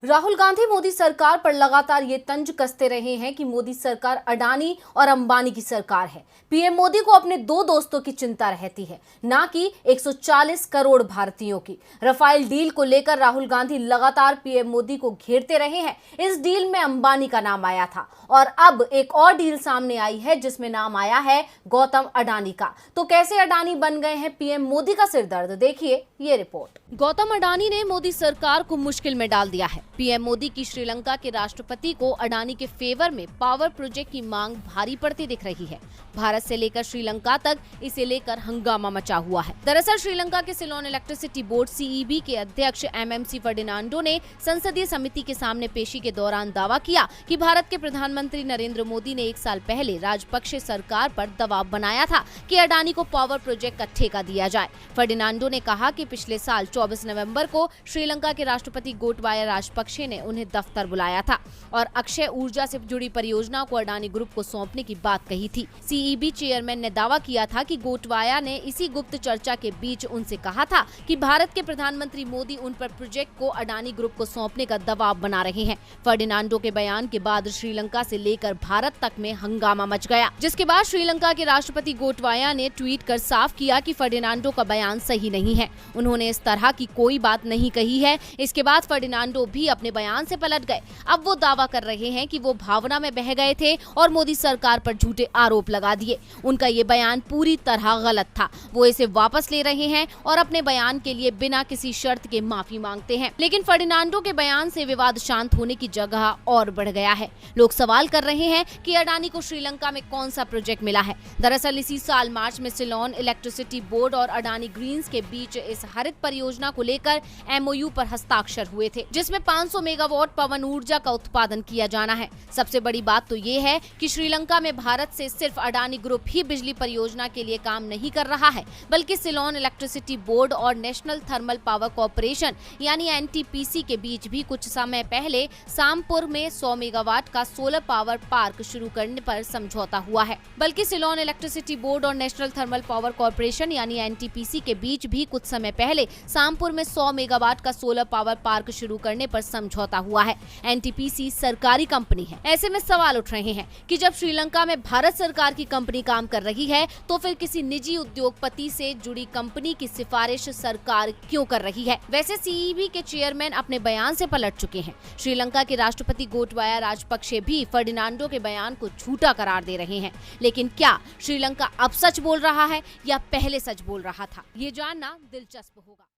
राहुल गांधी मोदी सरकार पर लगातार ये तंज कसते रहे हैं कि मोदी सरकार अडानी और अंबानी की सरकार है। पीएम मोदी को अपने दो दोस्तों की चिंता रहती है, ना कि 140 करोड़ भारतीयों की। रफाल डील को लेकर राहुल गांधी लगातार पीएम मोदी को घेरते रहे हैं। इस डील में अंबानी का नाम आया था और अब एक और डील सामने आई है जिसमें नाम आया है गौतम अडानी का। तो कैसे अडानी बन गए हैं पीएम मोदी का सिरदर्द, देखिए ये रिपोर्ट। गौतम अडानी ने मोदी सरकार को मुश्किल में डाल दिया है। पीएम मोदी की श्रीलंका के राष्ट्रपति को अडानी के फेवर में पावर प्रोजेक्ट की मांग भारी पड़ती दिख रही है। भारत से लेकर श्रीलंका तक इसे लेकर हंगामा मचा हुआ है। दरअसल श्रीलंका के सिलोन इलेक्ट्रिसिटी बोर्ड सीईबी के अध्यक्ष एमएमसी फर्डिनांडो ने संसदीय समिति के सामने पेशी के दौरान दावा किया कि भारत के प्रधानमंत्री नरेंद्र मोदी ने 1 साल पहले राजपक्षे सरकार पर दबाव बनाया था कि अडानी को पावर प्रोजेक्ट का ठेका दिया जाए। फर्डिनांडो ने कहा कि पिछले साल 24 नवंबर को श्रीलंका के राष्ट्रपति गोटबाया राजपक्षे ने उन्हें दफ्तर बुलाया था और अक्षय ऊर्जा से जुड़ी परियोजना को अडानी ग्रुप को सौंपने की बात कही थी। सीईबी चेयरमैन ने दावा किया था कि गोटबाया ने इसी गुप्त चर्चा के बीच उनसे कहा था कि भारत के प्रधानमंत्री मोदी उन पर प्रोजेक्ट को अडानी ग्रुप को सौंपने का दबाव बना रहे हैं। फर्डिनांडो के बयान के बाद श्रीलंका से लेकर भारत तक में हंगामा मच गया, जिसके बाद श्रीलंका के राष्ट्रपति गोटबाया ने ट्वीट कर साफ किया कि फर्डिनांडो का बयान सही नहीं है, उन्होंने इस तरह की कोई बात नहीं कही है। इसके बाद फर्डिनांडो भी अपने बयान से पलट गए। अब वो दावा कर रहे हैं कि वो भावना में बह गए थे और मोदी सरकार पर झूठे आरोप लगा दिए। उनका ये बयान पूरी तरह गलत था। वो इसे वापस ले रहे हैं और अपने बयान के लिए बिना किसी शर्त के माफी मांगते हैं। लेकिन फर्डिनांडो के बयान से विवाद शांत होने की जगह और बढ़ गया है। लोग सवाल कर रहे हैं कि अडानी को श्रीलंका में कौन सा प्रोजेक्ट मिला है। दरअसल इसी साल मार्च में सिलोन इलेक्ट्रिसिटी बोर्ड और अडानी ग्रीन्स के बीच इस हरित परियोजना को लेकर एमओयू पर हस्ताक्षर हुए थे, जिसमें 500 मेगावाट पवन ऊर्जा का उत्पादन किया जाना है। सबसे बड़ी बात तो ये है कि श्रीलंका में भारत से सिर्फ अडानी ग्रुप ही बिजली परियोजना के लिए काम नहीं कर रहा है, बल्कि सिलोन इलेक्ट्रिसिटी बोर्ड और नेशनल थर्मल पावर कॉर्पोरेशन यानी एनटीपीसी के बीच भी कुछ समय पहले सामपुर में 100 मेगावाट का सोलर पावर पार्क शुरू करने पर समझौता हुआ है। बल्कि सिलोन इलेक्ट्रिसिटी बोर्ड और नेशनल थर्मल पावर कॉर्पोरेशन यानी एनटीपीसी के बीच भी कुछ समय पहले सामपुर में 100 मेगावाट का सोलर पावर पार्क शुरू करने पर समझौता हुआ है। एनटीपीसी सरकारी कंपनी है। ऐसे में सवाल उठ रहे हैं कि जब श्रीलंका में भारत सरकार की कंपनी काम कर रही है तो फिर किसी निजी उद्योगपति से जुड़ी कंपनी की सिफारिश सरकार क्यों कर रही है। वैसे सीईबी के चेयरमैन अपने बयान से पलट चुके हैं। श्रीलंका के राष्ट्रपति गोटबाया राजपक्षे भी फर्डिनांडो के बयान को झूठा करार दे रहे हैं। लेकिन क्या श्रीलंका अब सच बोल रहा है या पहले सच बोल रहा था, ये जानना दिलचस्प होगा।